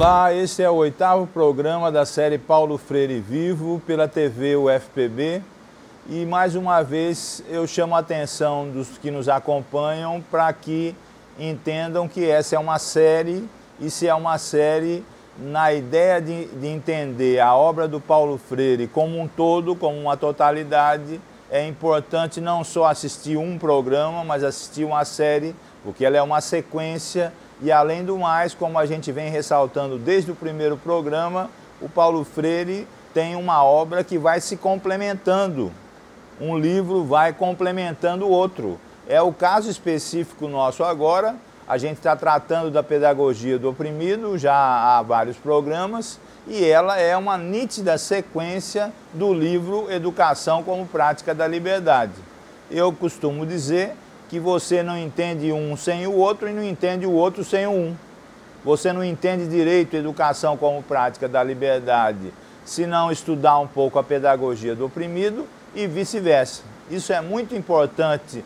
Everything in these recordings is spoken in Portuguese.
Olá, esse é o 8º programa da série Paulo Freire Vivo pela TV UFPB e mais uma vez eu chamo a atenção dos que nos acompanham para que entendam que essa é uma série e se é uma série na ideia de entender a obra do Paulo Freire como um todo, como uma totalidade. É importante não só assistir um programa, mas assistir uma série, porque ela é uma sequência. E além do mais, como a gente vem ressaltando desde o primeiro programa, o Paulo Freire tem uma obra que vai se complementando. Um livro vai complementando o outro. É o caso específico nosso agora. A gente está tratando da pedagogia do oprimido já há vários programas e ela é uma nítida sequência do livro Educação como Prática da Liberdade. Eu costumo dizer que você não entende um sem o outro e não entende o outro sem o um. Você não entende direito educação como prática da liberdade se não estudar um pouco a pedagogia do oprimido e vice-versa. Isso é muito importante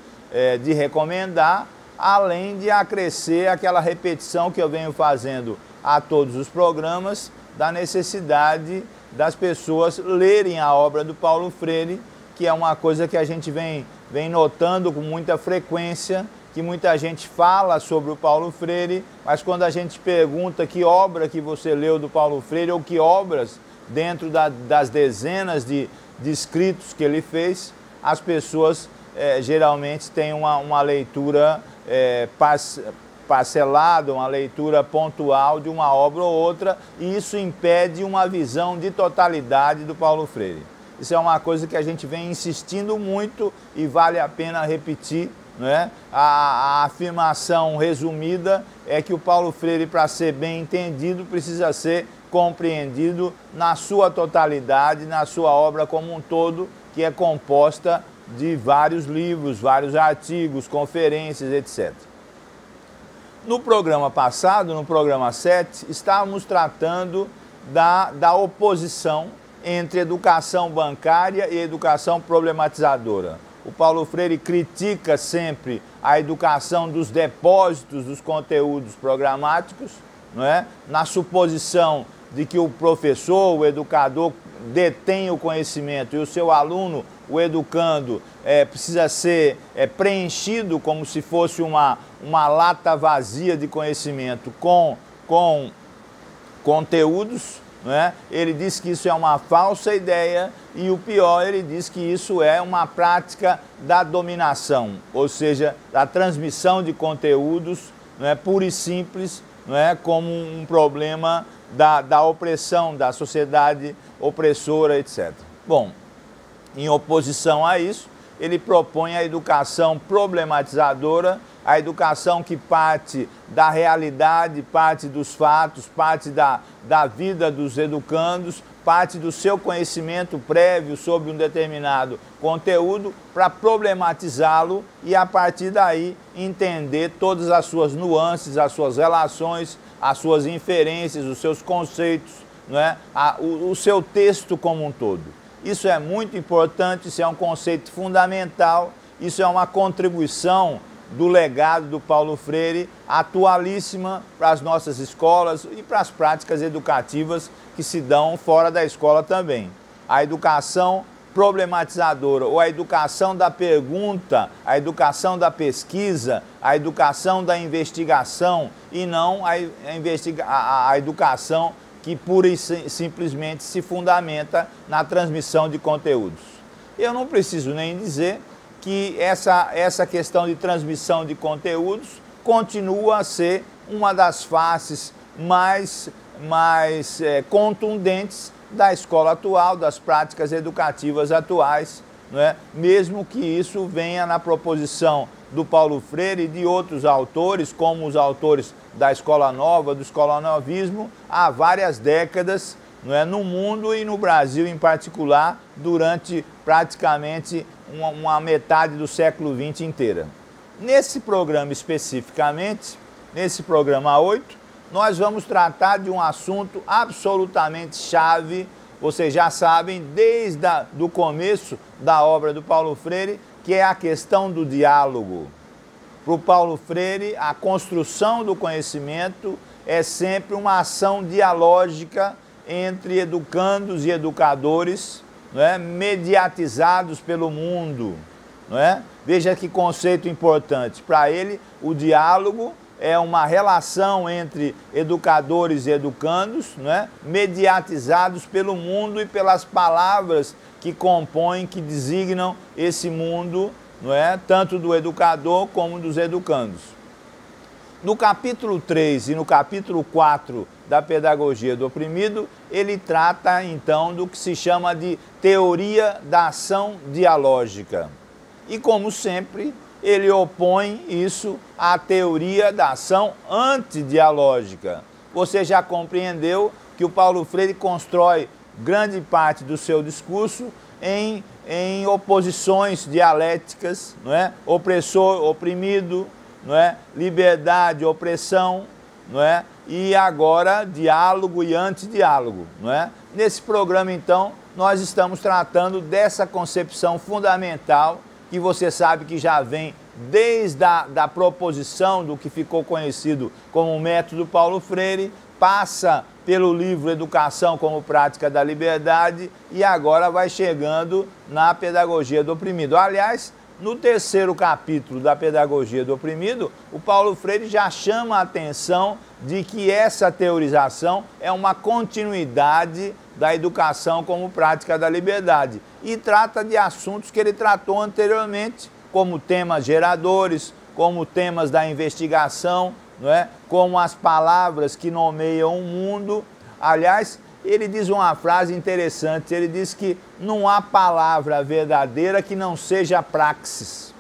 de recomendar, além de acrescer aquela repetição que eu venho fazendo a todos os programas, da necessidade das pessoas lerem a obra do Paulo Freire, que é uma coisa que a gente vem notando com muita frequência, que muita gente fala sobre o Paulo Freire, mas quando a gente pergunta que obra que você leu do Paulo Freire, ou que obras dentro das dezenas de escritos que ele fez, as pessoas geralmente têm uma leitura parcelada, uma leitura pontual de uma obra ou outra, e isso impede uma visão de totalidade do Paulo Freire. Isso é uma coisa que a gente vem insistindo muito e vale a pena repetir, né? A afirmação resumida é que o Paulo Freire, para ser bem entendido, precisa ser compreendido na sua totalidade, na sua obra como um todo, que é composta de vários livros, vários artigos, conferências, etc. No programa passado, no programa 7, estávamos tratando da oposição entre educação bancária e educação problematizadora. O Paulo Freire critica sempre a educação dos depósitos dos conteúdos programáticos, não é? Na suposição de que o professor, o educador, detém o conhecimento e o seu aluno, o educando, precisa ser preenchido como se fosse uma lata vazia de conhecimento com conteúdos. Né? Ele diz que isso é uma falsa ideia e o pior, ele diz que isso é uma prática da dominação, ou seja, da transmissão de conteúdos, não é, pura e simples, não é, como um problema da opressão, da sociedade opressora, etc. Bom, em oposição a isso, ele propõe a educação problematizadora, a educação que parte da realidade, parte dos fatos, parte da vida dos educandos, parte do seu conhecimento prévio sobre um determinado conteúdo para problematizá-lo e, a partir daí, entender todas as suas nuances, as suas relações, as suas inferências, os seus conceitos, não é? O seu texto como um todo. Isso é muito importante, isso é um conceito fundamental, isso é uma contribuição do legado do Paulo Freire, atualíssima para as nossas escolas e para as práticas educativas que se dão fora da escola também. A educação problematizadora, ou a educação da pergunta, a educação da pesquisa, a educação da investigação e não a educação que pura e simplesmente se fundamenta na transmissão de conteúdos. Eu não preciso nem dizer que essa questão de transmissão de conteúdos continua a ser uma das faces mais contundentes da escola atual, das práticas educativas atuais, não é? Mesmo que isso venha na proposição do Paulo Freire e de outros autores, como os autores da Escola Nova, do escolanovismo, há várias décadas, não é? No mundo e no Brasil em particular, durante praticamente uma metade do século XX inteira. Nesse programa especificamente, nesse programa 8, nós vamos tratar de um assunto absolutamente chave, vocês já sabem, desde o começo da obra do Paulo Freire, que é a questão do diálogo. Para o Paulo Freire, a construção do conhecimento é sempre uma ação dialógica entre educandos e educadores, não é? Mediatizados pelo mundo. Não é? Veja que conceito importante. Para ele, o diálogo é uma relação entre educadores e educandos, não é? Mediatizados pelo mundo e pelas palavras que compõem, que designam esse mundo, não é? Tanto do educador como dos educandos. No capítulo 3 e no capítulo 4 da Pedagogia do Oprimido, ele trata então do que se chama de teoria da ação dialógica. E como sempre, ele opõe isso à teoria da ação antidialógica. Você já compreendeu que o Paulo Freire constrói grande parte do seu discurso em oposições dialéticas, não é? Opressor, oprimido, não é? Liberdade, opressão, não é? E agora diálogo e antidiálogo, não é? Nesse programa, então, nós estamos tratando dessa concepção fundamental que você sabe que já vem desde a proposição do que ficou conhecido como o método Paulo Freire, passa pelo livro Educação como Prática da Liberdade e agora vai chegando na Pedagogia do Oprimido. Aliás, no terceiro capítulo da Pedagogia do Oprimido, o Paulo Freire já chama a atenção de que essa teorização é uma continuidade da educação como prática da liberdade e trata de assuntos que ele tratou anteriormente, como temas geradores, como temas da investigação, não é? Como as palavras que nomeiam o mundo. Aliás, ele diz uma frase interessante, ele diz que não há palavra verdadeira que não seja praxis.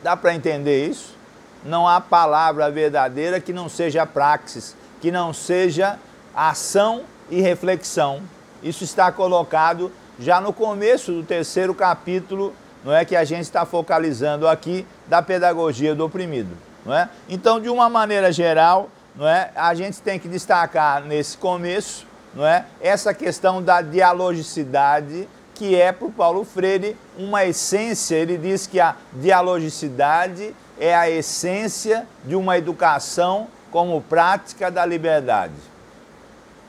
Dá para entender isso? Não há palavra verdadeira que não seja praxis, que não seja ação e reflexão. Isso está colocado já no começo do terceiro capítulo, não é, que a gente está focalizando aqui, da Pedagogia do Oprimido. Não é? Então, de uma maneira geral, não é, a gente tem que destacar nesse começo, não é, essa questão da dialogicidade, que é para o Paulo Freire uma essência. Ele diz que a dialogicidade é a essência de uma educação como prática da liberdade.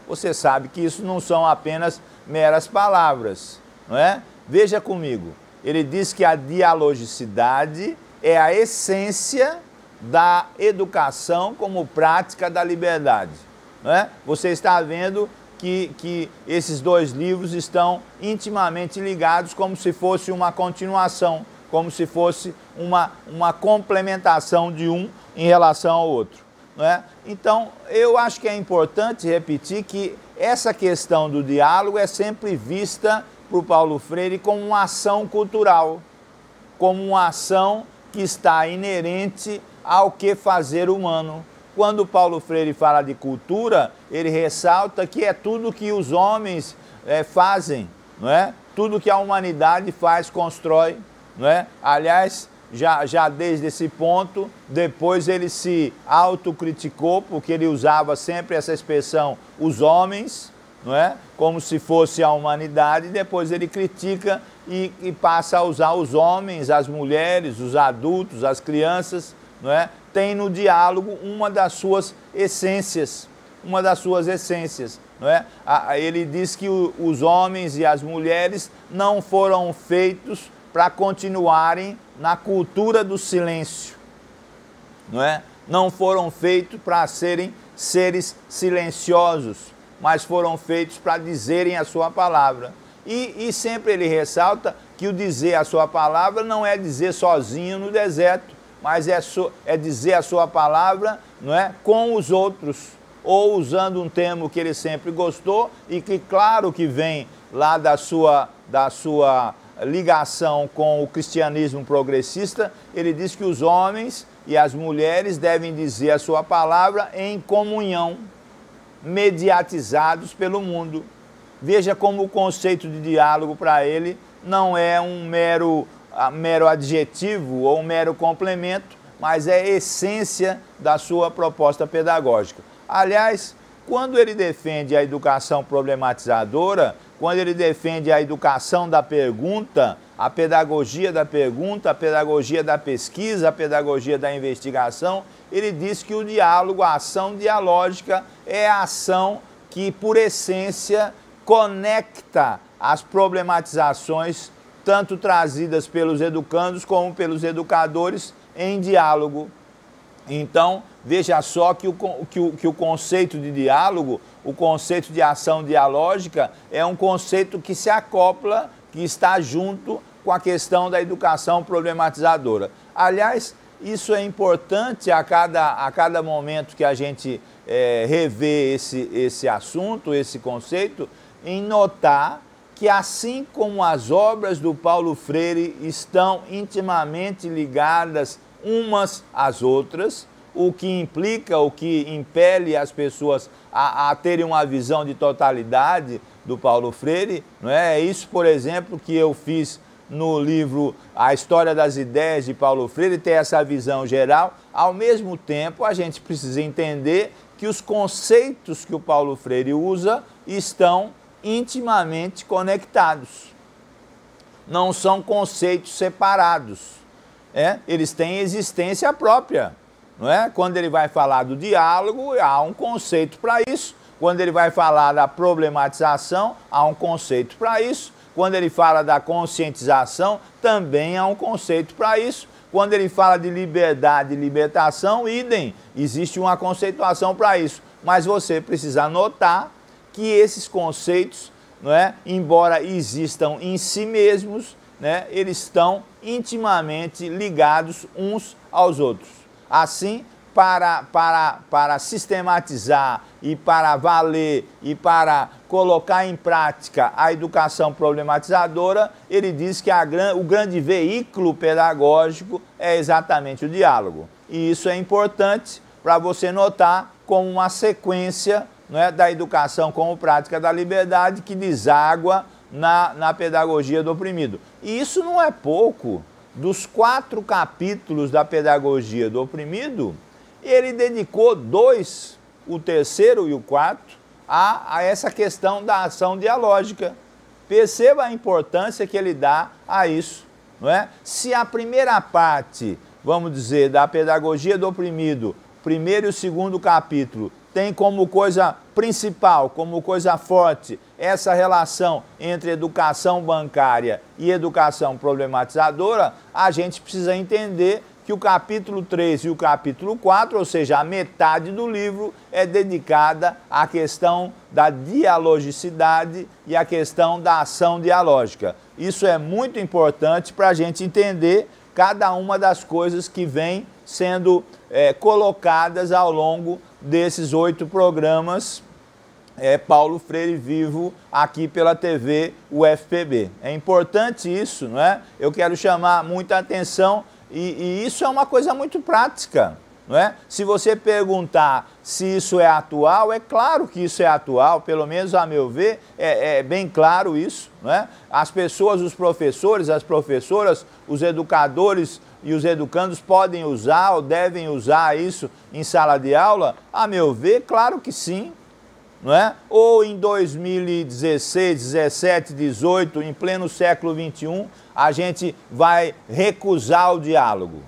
Você sabe que isso não são apenas meras palavras, não é? Veja comigo, ele diz que a dialogicidade é a essência da educação como prática da liberdade. Não é? Você está vendo que esses dois livros estão intimamente ligados, como se fosse uma continuação, como se fosse uma complementação de um em relação ao outro. Não é? Então, eu acho que é importante repetir que essa questão do diálogo é sempre vista por Paulo Freire como uma ação cultural, como uma ação que está inerente ao que fazer humano. Quando Paulo Freire fala de cultura, ele ressalta que é tudo que os homens fazem, não é? Tudo que a humanidade faz, constrói, não é? Aliás, já desde esse ponto, depois ele se autocriticou, porque ele usava sempre essa expressão, os homens, não é? Como se fosse a humanidade, e depois ele critica e passa a usar os homens, as mulheres, os adultos, as crianças, não é? Tem no diálogo uma das suas essências, não é? Ele diz que os homens e as mulheres não foram feitos para continuarem na cultura do silêncio, não é? Não foram feitos para serem seres silenciosos, mas foram feitos para dizerem a sua palavra. E sempre ele ressalta que o dizer a sua palavra não é dizer sozinho no deserto, mas é dizer a sua palavra, não é, com os outros, ou usando um termo que ele sempre gostou e que claro que vem lá da sua ligação com o cristianismo progressista. Ele diz que os homens e as mulheres devem dizer a sua palavra em comunhão, mediatizados pelo mundo. Veja como o conceito de diálogo para ele não é um mero adjetivo ou um mero complemento, mas é a essência da sua proposta pedagógica. Aliás, quando ele defende a educação problematizadora, quando ele defende a educação da pergunta, a pedagogia da pergunta, a pedagogia da pesquisa, a pedagogia da investigação, ele diz que o diálogo, a ação dialógica, é a ação que, por essência, conecta as problematizações, tanto trazidas pelos educandos como pelos educadores, em diálogo. Então, veja só que o conceito de diálogo, o conceito de ação dialógica, é um conceito que se acopla, que está junto com a questão da educação problematizadora. Aliás, isso é importante a cada momento que a gente revê esse assunto, esse conceito, em notar que, assim como as obras do Paulo Freire estão intimamente ligadas umas às outras, o que implica, o que impele as pessoas a terem uma visão de totalidade do Paulo Freire, não é? É isso, por exemplo, que eu fiz no livro A História das Ideias de Paulo Freire, ter essa visão geral. Ao mesmo tempo, a gente precisa entender que os conceitos que o Paulo Freire usa estão intimamente conectados. Não são conceitos separados. Eles têm existência própria. Não é? Quando ele vai falar do diálogo, há um conceito para isso. Quando ele vai falar da problematização, há um conceito para isso. Quando ele fala da conscientização, também há um conceito para isso. Quando ele fala de liberdade e libertação, idem, existe uma conceituação para isso. Mas você precisa notar que esses conceitos, não é, embora existam em si mesmos, né, eles estão intimamente ligados uns aos outros. Assim, para sistematizar e para valer e para colocar em prática a educação problematizadora, ele diz que o grande veículo pedagógico é exatamente o diálogo. E isso é importante para você notar como uma sequência, não é, da educação como prática da liberdade que deságua na pedagogia do oprimido. E isso não é pouco. Dos 4 capítulos da pedagogia do oprimido, ele dedicou 2, o 3º e o 4º, a essa questão da ação dialógica. Perceba a importância que ele dá a isso, não é? Se a primeira parte, vamos dizer, da pedagogia do oprimido, 1º e o 2º capítulo, tem como coisa principal, como coisa forte, essa relação entre educação bancária e educação problematizadora, a gente precisa entender que o capítulo 3 e o capítulo 4, ou seja, a metade do livro, é dedicada à questão da dialogicidade e à questão da ação dialógica. Isso é muito importante para a gente entender cada uma das coisas que vem sendo colocadas ao longo desses 8 programas Paulo Freire Vivo aqui pela TV UFPB. É importante isso, não é? Eu quero chamar muita atenção e isso é uma coisa muito prática, não é? Se você perguntar se isso é atual, é claro que isso é atual, pelo menos a meu ver, é bem claro isso, não é? As pessoas, os professores, as professoras, os educadores e os educandos podem usar ou devem usar isso em sala de aula? A meu ver, claro que sim, não é? Ou em 2016, 17, 18, em pleno século XXI, a gente vai recusar o diálogo?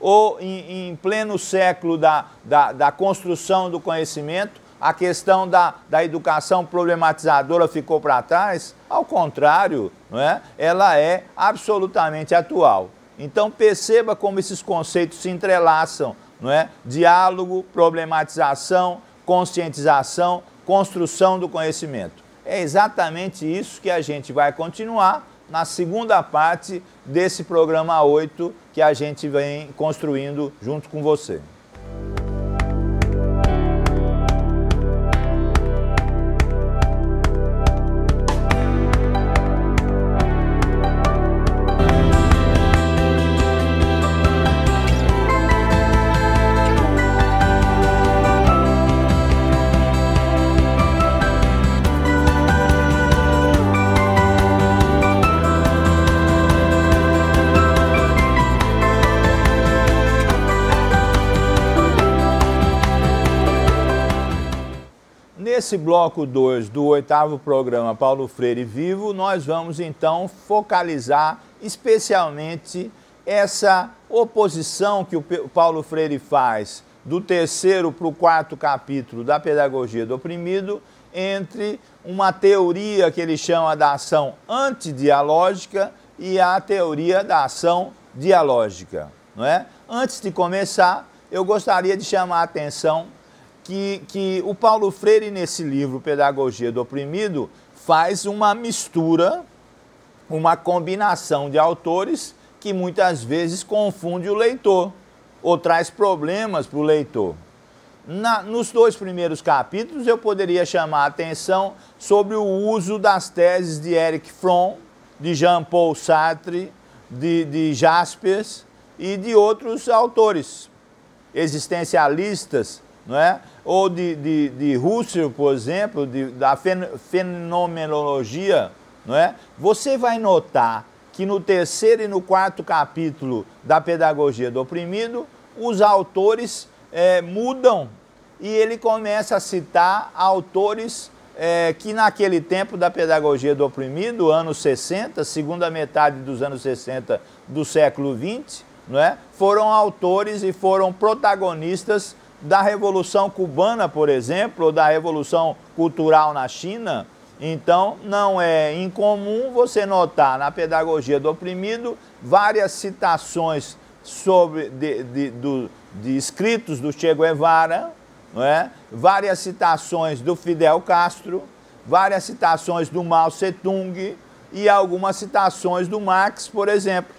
Ou em pleno século da construção do conhecimento, a questão da educação problematizadora ficou para trás? Ao contrário, não é? Ela é absolutamente atual. Então perceba como esses conceitos se entrelaçam, não é? Diálogo, problematização, conscientização, construção do conhecimento. É exatamente isso que a gente vai continuar na segunda parte desse programa 8 que a gente vem construindo junto com você. nesse bloco 2 do 8º programa Paulo Freire Vivo, nós vamos então focalizar especialmente essa oposição que o Paulo Freire faz do 3º para o 4º capítulo da Pedagogia do Oprimido entre uma teoria que ele chama da ação antidialógica e a teoria da ação dialógica, não é? Antes de começar, eu gostaria de chamar a atenção que o Paulo Freire, nesse livro Pedagogia do Oprimido, faz uma mistura, uma combinação de autores que muitas vezes confunde o leitor ou traz problemas para o leitor. Nos 2 primeiros capítulos, eu poderia chamar a atenção sobre o uso das teses de Erich Fromm, de Jean-Paul Sartre, de Jaspers e de outros autores existencialistas, não é? Ou de Husserl, por exemplo, da fenomenologia, não é? Você vai notar que no 3º e no 4º capítulo da Pedagogia do Oprimido, os autores mudam e ele começa a citar autores que naquele tempo da Pedagogia do Oprimido, anos 60, segunda metade dos anos 60 do século XX, não é? Foram autores e foram protagonistas da Revolução Cubana, por exemplo, ou da Revolução Cultural na China. Então, não é incomum você notar na Pedagogia do Oprimido várias citações de escritos do Che Guevara, não é? Várias citações do Fidel Castro, várias citações do Mao Tse-tung e algumas citações do Marx, por exemplo.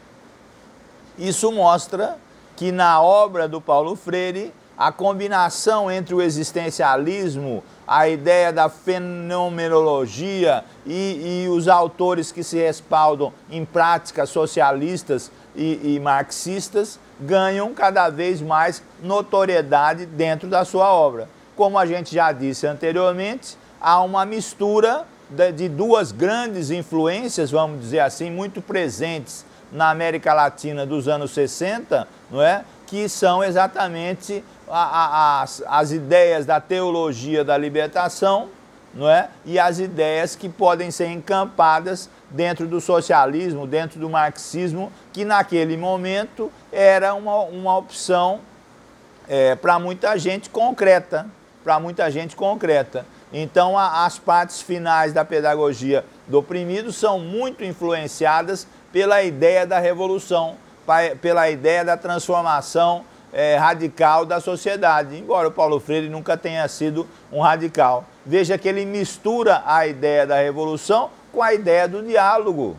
Isso mostra que na obra do Paulo Freire, a combinação entre o existencialismo, a ideia da fenomenologia e os autores que se respaldam em práticas socialistas e marxistas ganham cada vez mais notoriedade dentro da sua obra. Como a gente já disse anteriormente, há uma mistura de 2 grandes influências, vamos dizer assim, muito presentes na América Latina dos anos 60, não é? Que são exatamente as ideias da teologia da libertação, não é? E as ideias que podem ser encampadas dentro do socialismo, dentro do marxismo, que naquele momento era uma opção para muita gente concreta, Então, as partes finais da Pedagogia do Oprimido são muito influenciadas pela ideia da revolução, pela ideia da transformação radical da sociedade, embora o Paulo Freire nunca tenha sido um radical. Veja que ele mistura a ideia da revolução com a ideia do diálogo.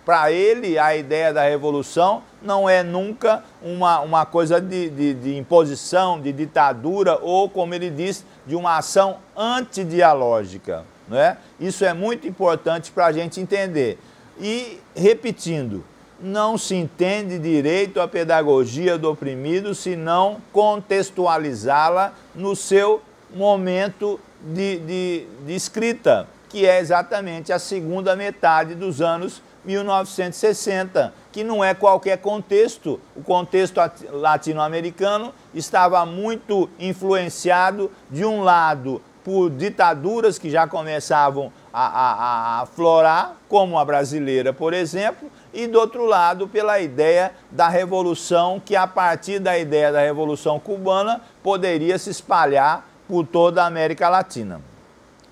Para ele, a ideia da revolução não é nunca uma coisa de imposição, de ditadura ou, como ele diz, de uma ação antidialógica, não é? Isso é muito importante para a gente entender. E, repetindo, não se entende direito a pedagogia do oprimido se não contextualizá-la no seu momento de escrita, que é exatamente a segunda metade dos anos 1960, que não é qualquer contexto. O contexto latino-americano estava muito influenciado, de um lado, por ditaduras que já começavam a aflorar, como a brasileira, por exemplo, e do outro lado pela ideia da revolução, que a partir da ideia da Revolução Cubana poderia se espalhar por toda a América Latina.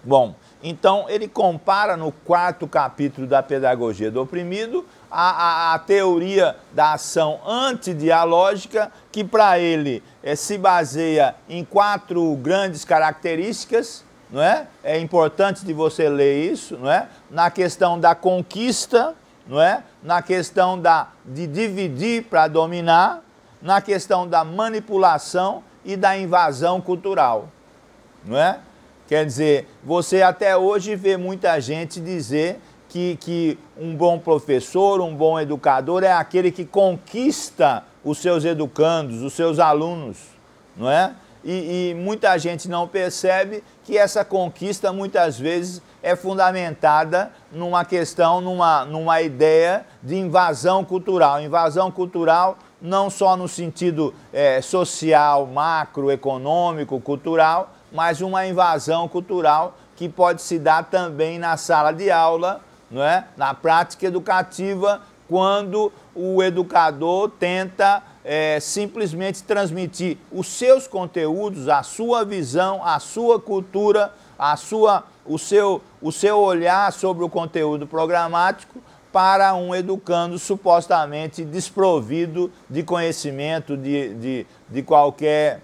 Bom, então ele compara no 4º capítulo da Pedagogia do Oprimido a teoria da ação antidialógica, que para ele se baseia em 4 grandes características, não é? É importante de você ler isso, não é? Na questão da conquista, não é? Na questão de dividir para dominar, na questão da manipulação e da invasão cultural, não é? Quer dizer, você até hoje vê muita gente dizer que um bom professor, um bom educador é aquele que conquista os seus educandos, os seus alunos, não é? E muita gente não percebe que essa conquista muitas vezes é fundamentada numa questão, numa ideia de invasão cultural. Invasão cultural não só no sentido social, macroeconômico, cultural, mas uma invasão cultural que pode se dar também na sala de aula, não é? Na prática educativa, quando o educador tenta simplesmente transmitir os seus conteúdos, a sua visão, a sua cultura, o seu olhar sobre o conteúdo programático para um educando supostamente desprovido de conhecimento, de qualquer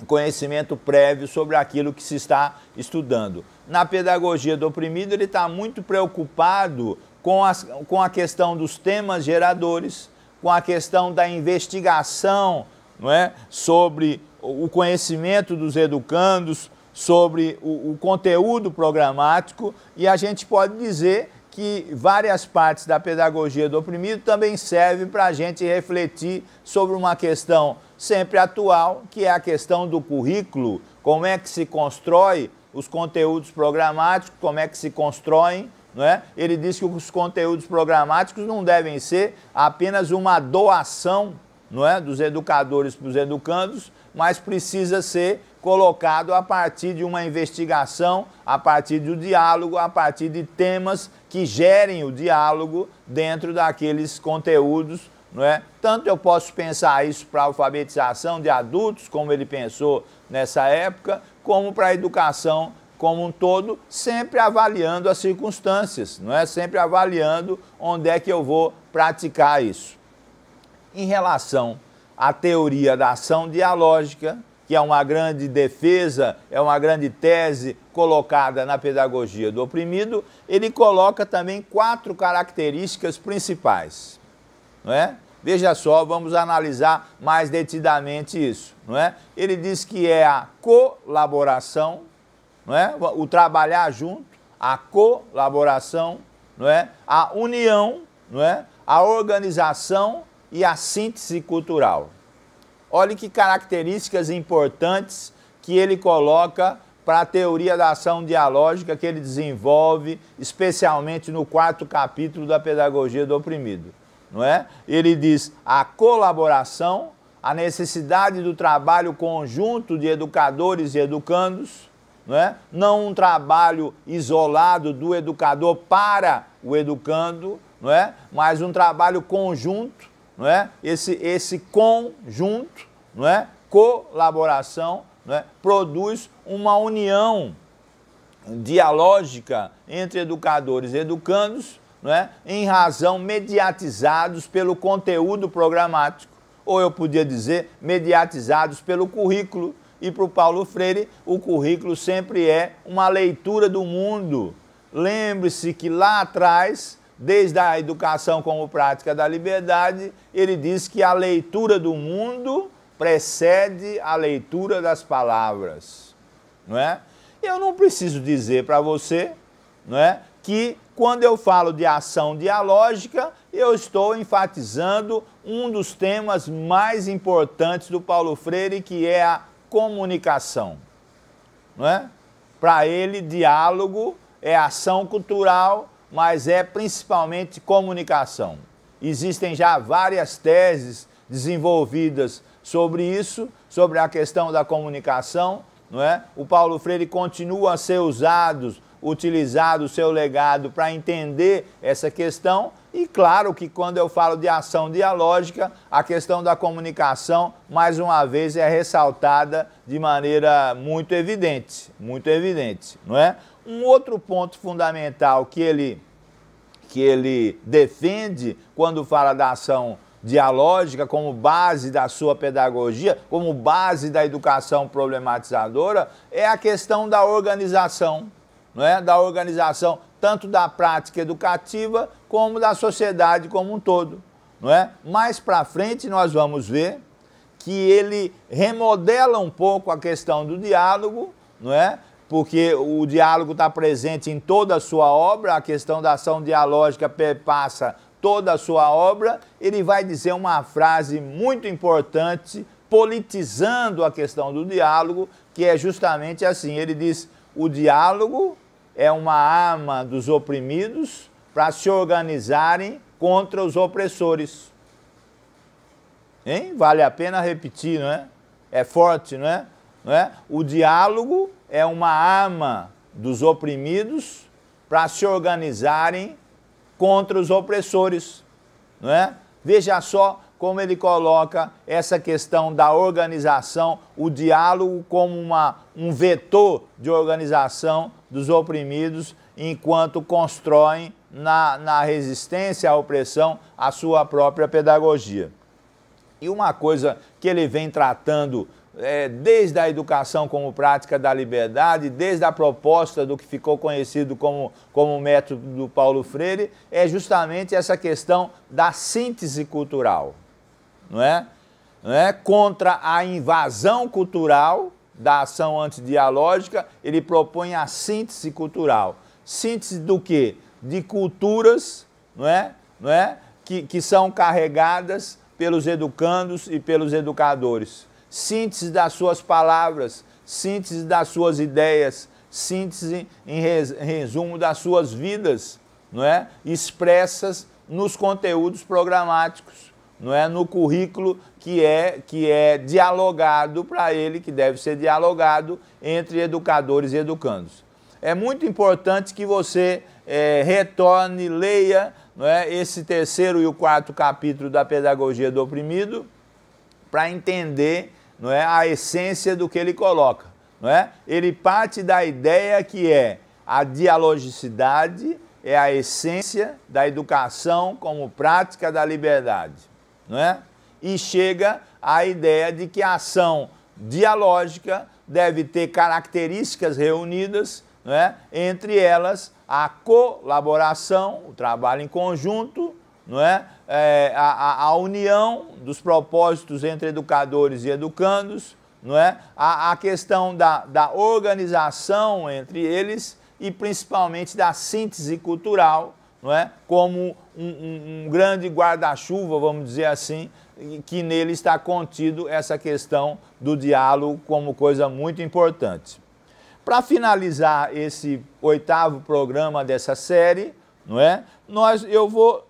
conhecimento prévio sobre aquilo que se está estudando. Na pedagogia do oprimido, ele está muito preocupado com a questão dos temas geradores, com a questão da investigação, não é, sobre o conhecimento dos educandos, sobre o conteúdo programático, e a gente pode dizer que várias partes da pedagogia do oprimido também servem para a gente refletir sobre uma questão sempre atual, que é a questão do currículo, como é que se constrói os conteúdos programáticos, como é que se constroem, não é? Ele diz que os conteúdos programáticos não devem ser apenas uma doação, não é, dos educadores para os educandos, mas precisa ser colocado a partir de uma investigação, a partir do diálogo, a partir de temas que gerem o diálogo dentro daqueles conteúdos, não é? Tanto eu posso pensar isso para a alfabetização de adultos, como ele pensou nessa época, como para a educação como um todo, sempre avaliando as circunstâncias, não é? Sempre avaliando onde é que eu vou praticar isso. Em relação à teoria da ação dialógica, que é uma grande defesa, é uma grande tese colocada na pedagogia do oprimido, ele coloca também 4 características principais, não é? Veja só, vamos analisar mais detidamente isso, não é? Ele diz que é a colaboração, não é? O trabalhar junto, a colaboração, não é? A união, não é? A organização e a síntese cultural. Olha que características importantes que ele coloca para a teoria da ação dialógica que ele desenvolve, especialmente no 4º capítulo da pedagogia do oprimido, não é? Ele diz a colaboração, a necessidade do trabalho conjunto de educadores e educandos, não é? Não um trabalho isolado do educador para o educando, não é? Mas um trabalho conjunto, não é? Esse conjunto, não é? Colaboração, não é? Produz uma união dialógica entre educadores e educandos, não é? Em razão mediatizados pelo conteúdo programático, ou eu podia dizer mediatizados pelo currículo. E para o Paulo Freire, o currículo sempre é uma leitura do mundo. Lembre-se que lá atrás, desde a educação como prática da liberdade, ele diz que a leitura do mundo precede a leitura das palavras, não é? Eu não preciso dizer para você, não é, que quando eu falo de ação dialógica, eu estou enfatizando um dos temas mais importantes do Paulo Freire, que é a comunicação, não é? Para ele, diálogo é ação cultural, mas é principalmente comunicação. Existem já várias teses desenvolvidas sobre isso, sobre a questão da comunicação, não é? O Paulo Freire continua a ser utilizado o seu legado para entender essa questão, e claro que quando eu falo de ação dialógica, a questão da comunicação, mais uma vez, é ressaltada de maneira muito evidente, não é? Um outro ponto fundamental que ele defende quando fala da ação dialógica como base da sua pedagogia, como base da educação problematizadora, é a questão da organização, não é? Da organização tanto da prática educativa como da sociedade como um todo, não é? Mais para frente nós vamos ver que ele remodela um pouco a questão do diálogo, não é? Porque o diálogo está presente em toda a sua obra, a questão da ação dialógica perpassa toda a sua obra. Ele vai dizer uma frase muito importante, politizando a questão do diálogo, que é justamente assim, ele diz: o diálogo é uma arma dos oprimidos para se organizarem contra os opressores. Hein? Vale a pena repetir, não é? É forte, não é? não é? O diálogo é uma arma dos oprimidos para se organizarem contra os opressores, não é? Veja só como ele coloca essa questão da organização, o diálogo como um vetor de organização dos oprimidos, enquanto constroem na resistência à opressão a sua própria pedagogia. E uma coisa que ele vem tratando desde a educação como prática da liberdade, desde a proposta do que ficou conhecido como método do Paulo Freire, é justamente essa questão da síntese cultural, não é? Contra a invasão cultural da ação antidialógica, ele propõe a síntese cultural. Síntese do quê? De culturas, não é? Que são carregadas pelos educandos e pelos educadores. Síntese das suas palavras, síntese das suas ideias, síntese, em resumo, das suas vidas, não é? Expressas nos conteúdos programáticos, não é? No currículo que é dialogado para ele, que deve ser dialogado entre educadores e educandos. É muito importante que você retorne, leia, não é? Esse 3º e o 4º capítulo da Pedagogia do Oprimido, para entender, não é, a essência do que ele coloca, não é? Ele parte da ideia que a dialogicidade é a essência da educação como prática da liberdade, não é? E chega à ideia de que a ação dialógica deve ter características reunidas, não é? Entre elas a colaboração, o trabalho em conjunto, não é? A união dos propósitos entre educadores e educandos, não é? A questão da organização entre eles e principalmente da síntese cultural, não é? Como um grande guarda-chuva, vamos dizer assim, que nele está contido essa questão do diálogo como coisa muito importante. Para finalizar esse 8º programa dessa série, não é? Eu vou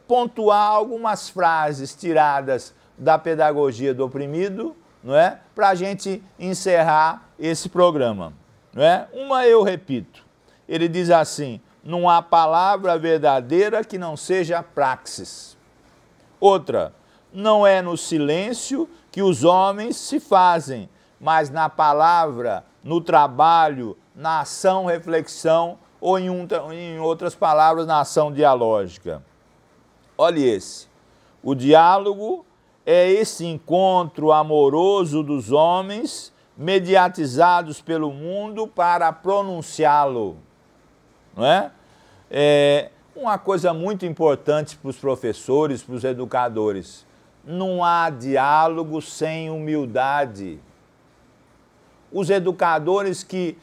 pontuar algumas frases tiradas da Pedagogia do Oprimido, não é? Para a gente encerrar esse programa, não é? Uma eu repito, ele diz assim: não há palavra verdadeira que não seja praxis. Outra, não é no silêncio que os homens se fazem, mas na palavra, no trabalho, na ação, reflexão, ou em outras palavras, na ação dialógica. Olha esse. O diálogo é esse encontro amoroso dos homens, mediatizados pelo mundo para pronunciá-lo. Não é? Uma coisa muito importante para os professores, para os educadores: não há diálogo sem humildade. Os educadores que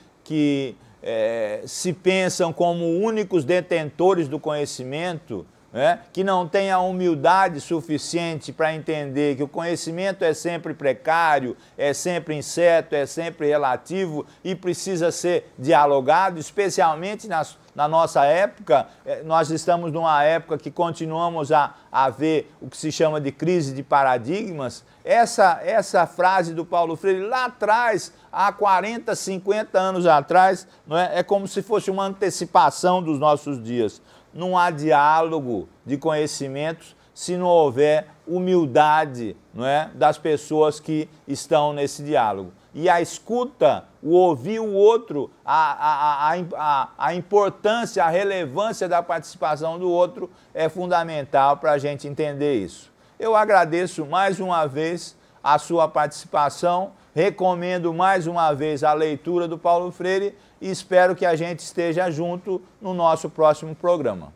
se pensam como únicos detentores do conhecimento, né, que não têm a humildade suficiente para entender que o conhecimento é sempre precário, é sempre incerto, é sempre relativo e precisa ser dialogado, especialmente na nossa época. Nós estamos numa época que continuamos a ver o que se chama de crise de paradigmas. Essa frase do Paulo Freire, lá atrás, há 40, 50 anos atrás, não é como se fosse uma antecipação dos nossos dias. Não há diálogo de conhecimentos se não houver humildade, não é, das pessoas que estão nesse diálogo. E a escuta, o ouvir o outro, a importância, a relevância da participação do outro é fundamental para a gente entender isso. Eu agradeço mais uma vez a sua participação, recomendo mais uma vez a leitura do Paulo Freire e espero que a gente esteja junto no nosso próximo programa.